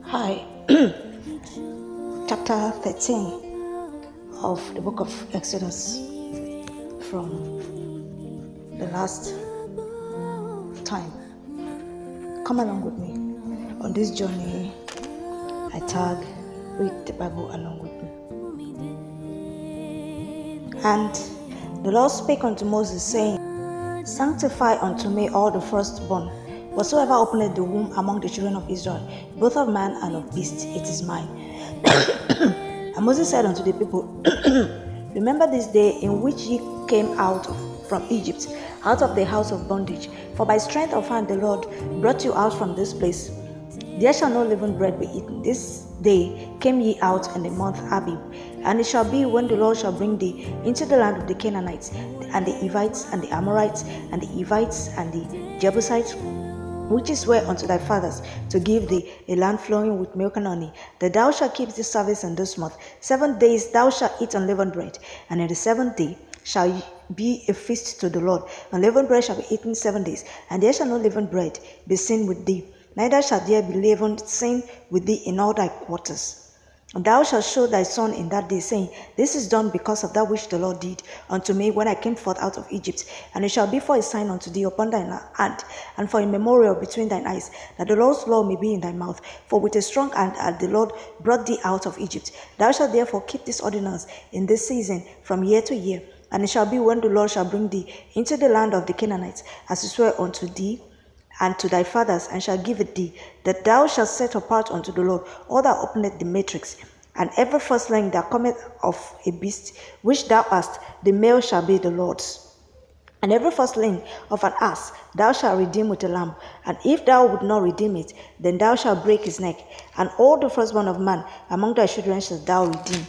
Hi, chapter 13 of the book of Exodus, from the last time. Come along with me on this journey. I read the Bible along with me. And the Lord spake unto Moses, saying, Sanctify unto me all the firstborn, whatsoever openeth the womb among the children of Israel, both of man and of beast, it is mine. And Moses said unto the people, Remember this day in which ye came out from Egypt, out of the house of bondage. For by strength of hand the Lord brought you out from this place. There shall no living bread be eaten. This day came ye out in the month Abib. And it shall be, when the Lord shall bring thee into the land of the Canaanites, and the Hivites, and the Amorites, and the Hivites, and the Jebusites, which is where unto thy fathers, to give thee a land flowing with milk and honey, that thou shalt keep this service in this month. 7 days thou shalt eat unleavened bread, and in the 7th day shall be a feast to the Lord. Unleavened bread shall be eaten 7 days, and there shall no leavened bread be seen with thee, neither shall there be leavened sin with thee in all thy quarters. And thou shalt show thy son in that day, saying, This is done because of that which the Lord did unto me when I came forth out of Egypt. And it shall be for a sign unto thee upon thine hand, and for a memorial between thine eyes, that the Lord's law may be in thy mouth. For with a strong hand the Lord brought thee out of Egypt. Thou shalt therefore keep this ordinance in this season from year to year. And it shall be, when the Lord shall bring thee into the land of the Canaanites, as he sware unto thee and to thy fathers, and shall give it thee, that thou shalt set apart unto the Lord all that openeth the matrix, and every firstling that cometh of a beast which thou hast, the male shall be the Lord's. And every firstling of an ass thou shalt redeem with a lamb, and if thou wilt not redeem it, then thou shalt break his neck. And all the firstborn of man among thy children shalt thou redeem.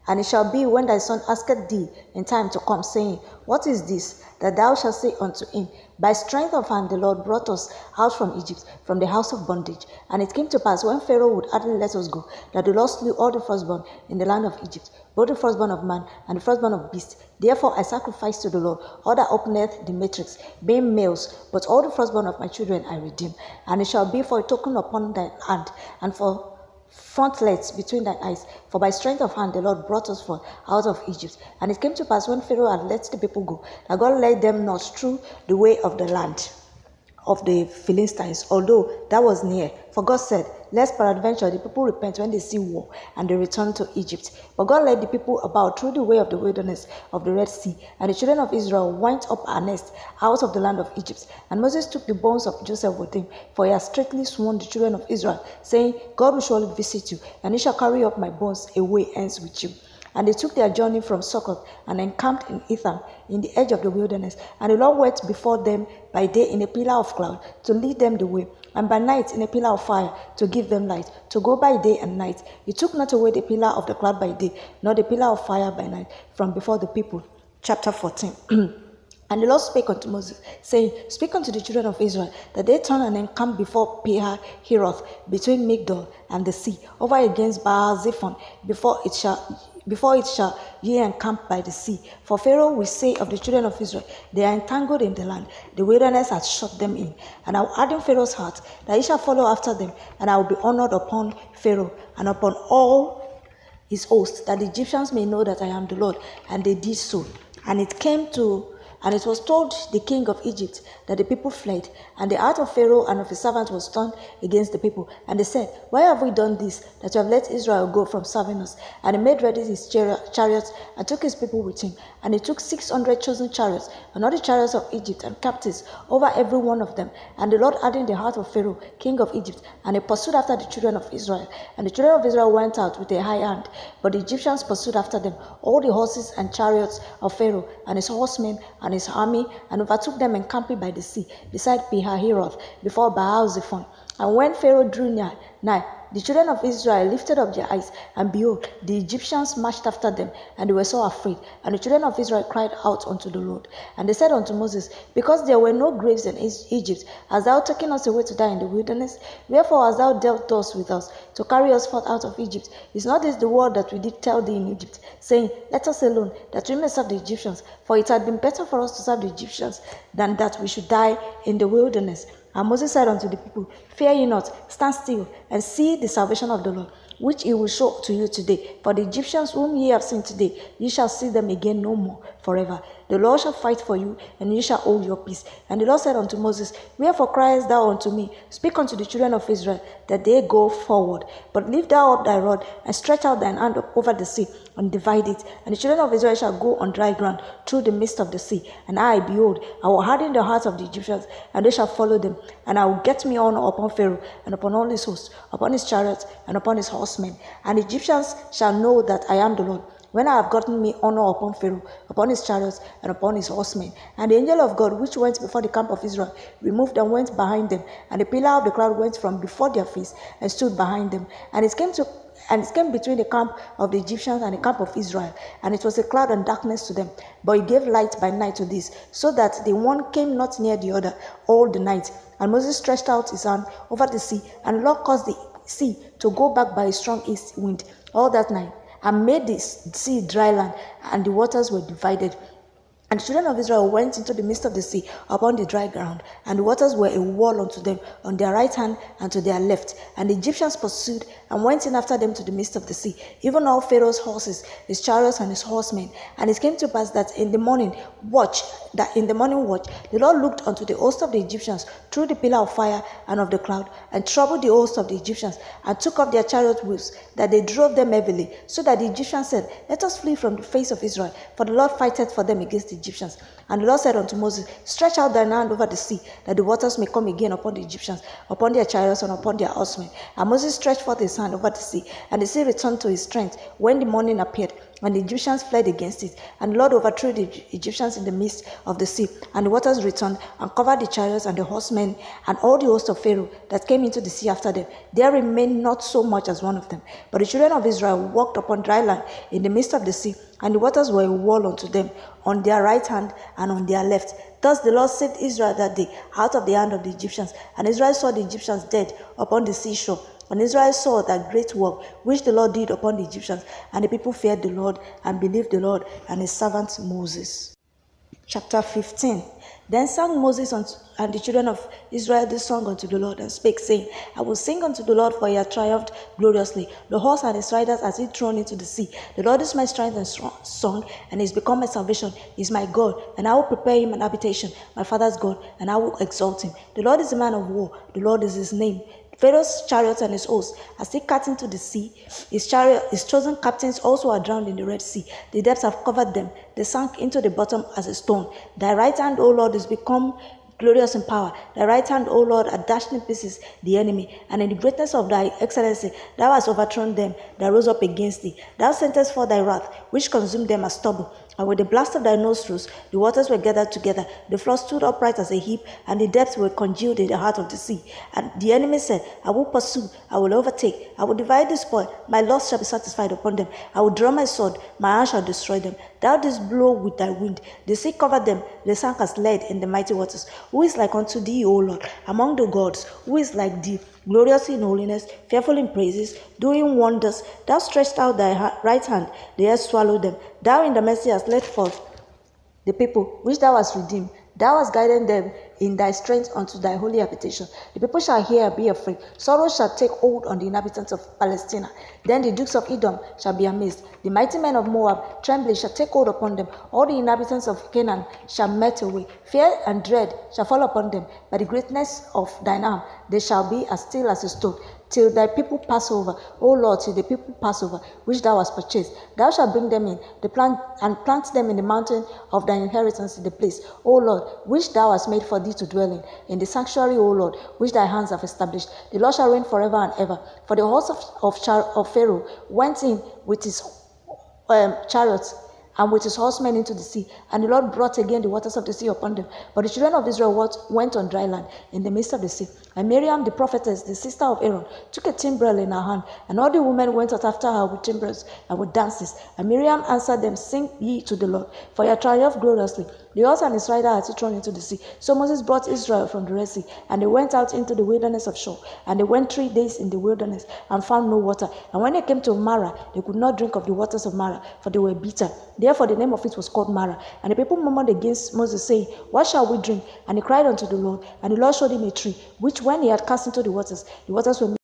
And it shall be, when thy son asketh thee in time to come, saying, What is this? That thou shalt say unto him, By strength of hand the Lord brought us out from Egypt, from the house of bondage. And it came to pass, when Pharaoh would hardly let us go, that the Lord slew all the firstborn in the land of Egypt, both the firstborn of man and the firstborn of beast. Therefore I sacrifice to the Lord all that openeth the matrix, being males, but all the firstborn of my children I redeem. And it shall be for a token upon thine hand, and for frontlets between thine eyes. For by strength of hand the Lord brought us forth out of Egypt. And it came to pass, when Pharaoh had let the people go, that God led them not through the way of the land of the Philistines, although that was near. For God said, Lest peradventure the people repent when they see war, and they return to Egypt. But God led the people about through the way of the wilderness of the Red Sea. And the children of Israel went up a nest out of the land of Egypt. And Moses took the bones of Joseph with him, for he had straitly sworn the children of Israel, saying, God will surely visit you, and he shall carry up my bones away hence with you. And they took their journey from Succoth, and encamped in Etham, in the edge of the wilderness. And the Lord went before them by day in a pillar of cloud, to lead them the way, and by night in a pillar of fire, to give them light, to go by day and night. He took not away the pillar of the cloud by day, nor the pillar of fire by night, from before the people. Chapter 14. And the Lord spake unto Moses, saying, Speak unto the children of Israel, that they turn and encamp before Pi-hahiroth, between Migdol and the sea, over against Baal-zephon, before it shall ye encamp by the sea. For Pharaoh will say of the children of Israel, They are entangled in the land, the wilderness hath shut them in. And I will harden Pharaoh's heart, that he shall follow after them, and I will be honored upon Pharaoh, and upon all his host, that the Egyptians may know that I am the Lord. And they did so. And it was told the king of Egypt that the people fled, and the heart of Pharaoh and of his servants was turned against the people. And they said, Why have we done this, that you have let Israel go from serving us? And he made ready his chariots, and took his people with him. And he took 600 chosen chariots, and all the chariots of Egypt, and captives over every one of them. And the Lord hardened the heart of Pharaoh, king of Egypt, and he pursued after the children of Israel. And the children of Israel went out with a high hand, but the Egyptians pursued after them, all the horses and chariots of Pharaoh, and his horsemen, and his army, and overtook them encamping by the sea, beside Pi-hahiroth, before Baal-zephon. And when Pharaoh drew nigh, the children of Israel lifted up their eyes, and behold, the Egyptians marched after them, and they were so afraid. And the children of Israel cried out unto the Lord. And they said unto Moses, Because there were no graves in Egypt, hast thou taken us away to die in the wilderness? Wherefore hast thou dealt thus with us, to carry us forth out of Egypt? Is not this the word that we did tell thee in Egypt, saying, Let us alone, that we may serve the Egyptians? For it had been better for us to serve the Egyptians, than that we should die in the wilderness. And Moses said unto the people, Fear ye not, stand still, and see the salvation of the Lord, which he will show to you today. For the Egyptians whom ye have seen today, ye shall see them again no more forever. The Lord shall fight for you, and ye shall hold your peace. And the Lord said unto Moses, Wherefore criest thou unto me? Speak unto the children of Israel, that they go forward. But lift thou up thy rod, and stretch out thine hand over the sea, and divide it. And the children of Israel shall go on dry ground through the midst of the sea. And I, behold, I will harden the hearts of the Egyptians, and they shall follow them. And I will get me honor upon Pharaoh, and upon all his hosts, upon his chariots, and upon his horsemen. And the Egyptians shall know that I am the Lord, when I have gotten me honor upon Pharaoh, upon his chariots, and upon his horsemen. And the angel of God, which went before the camp of Israel, removed and went behind them. And the pillar of the cloud went from before their face, and stood behind them. And it came between the camp of the Egyptians and the camp of Israel. And it was a cloud and darkness to them. But it gave light by night to this, so that the one came not near the other all the night. And Moses stretched out his hand over the sea, and the Lord caused the sea to go back by a strong east wind all that night, and made the sea dry land, and the waters were divided. And the children of Israel went into the midst of the sea upon the dry ground, and the waters were a wall unto them on their right hand and to their left. And the Egyptians pursued and went in after them to the midst of the sea, even all Pharaoh's horses, his chariots, and his horsemen. And it came to pass that in the morning watch, the Lord looked unto the host of the Egyptians through the pillar of fire and of the cloud, and troubled the host of the Egyptians, and took off their chariot wheels, that they drove them heavily, so that the Egyptians said, Let us flee from the face of Israel, for the Lord fighteth for them against the Egyptians. And the Lord said unto Moses, Stretch out thine hand over the sea, that the waters may come again upon the Egyptians, upon their chariots, and upon their horsemen. And Moses stretched forth his hand over the sea, and the sea returned to his strength when the morning appeared. And the Egyptians fled against it. And the Lord overthrew the Egyptians in the midst of the sea. And the waters returned and covered the chariots and the horsemen and all the host of Pharaoh that came into the sea after them. There remained not so much as one of them. But the children of Israel walked upon dry land in the midst of the sea, and the waters were a wall unto them on their right hand and on their left. Thus the Lord saved Israel that day out of the hand of the Egyptians. And Israel saw the Egyptians dead upon the seashore. And Israel saw that great work which the Lord did upon the Egyptians. And the people feared the Lord and believed the Lord and his servant Moses. Chapter 15. Then sang Moses and the children of Israel this song unto the Lord, and spake, saying, I will sing unto the Lord, for he hath triumphed gloriously. The horse and his riders has he thrown into the sea. The Lord is my strength and song, and is become my salvation. He is my God, and I will prepare him an habitation, my father's God, and I will exalt him. The Lord is a man of war, the Lord is his name. Pharaoh's chariots and his hosts are still cut into the sea. His chosen captains also are drowned in the Red Sea. The depths have covered them. They sank into the bottom as a stone. Thy right hand, O Lord, is become glorious in power. Thy right hand, O Lord, hath dashed in pieces the enemy. And in the greatness of thy excellency, thou hast overthrown them that rose up against thee. Thou sentest forth thy wrath, which consumed them as stubble. And with the blast of thy nostrils, the waters were gathered together. The flood stood upright as a heap, and the depths were congealed in the heart of the sea. And the enemy said, I will pursue, I will overtake, I will divide the spoil. My loss shall be satisfied upon them. I will draw my sword, my hand shall destroy them. Thou didst blow with thy wind. The sea covered them, they sank as lead in the mighty waters. Who is like unto thee, O Lord, among the gods? Who is like thee? Glorious in holiness, fearful in praises, doing wonders. Thou stretched out thy right hand, the earth swallowed them. Thou in the mercy hast led forth the people which thou hast redeemed. Thou hast guided them in thy strength unto thy holy habitation. The people shall hear and be afraid. Sorrow shall take hold on the inhabitants of Palestina. Then the dukes of Edom shall be amazed. The mighty men of Moab trembling shall take hold upon them. All the inhabitants of Canaan shall melt away. Fear and dread shall fall upon them. By the greatness of thine arm they shall be as still as a stone, till thy people pass over. O Lord, till the people pass over, which thou hast purchased. Thou shalt bring them in, and plant them in the mountain of thine inheritance, in the place, O Lord, which thou hast made for thee to dwell in the sanctuary, O Lord, which thy hands have established. The Lord shall reign forever and ever. For the horse of Pharaoh went in with his chariots and with his horsemen into the sea, and the Lord brought again the waters of the sea upon them. But the children of Israel went on dry land in the midst of the sea. And Miriam, the prophetess, the sister of Aaron, took a timbrel in her hand, and all the women went out after her with timbrels and with dances. And Miriam answered them, Sing ye to the Lord, for you triumphed gloriously. The horse and his rider had thrown into the sea. So Moses brought Israel from the Red Sea, and they went out into the wilderness of Shur. And they went 3 days in the wilderness and found no water. And when they came to Marah, they could not drink of the waters of Marah, for they were bitter. Therefore the name of it was called Marah. And the people murmured against Moses, saying, What shall we drink? And he cried unto the Lord, and the Lord showed him a tree, which when he had cast into the waters were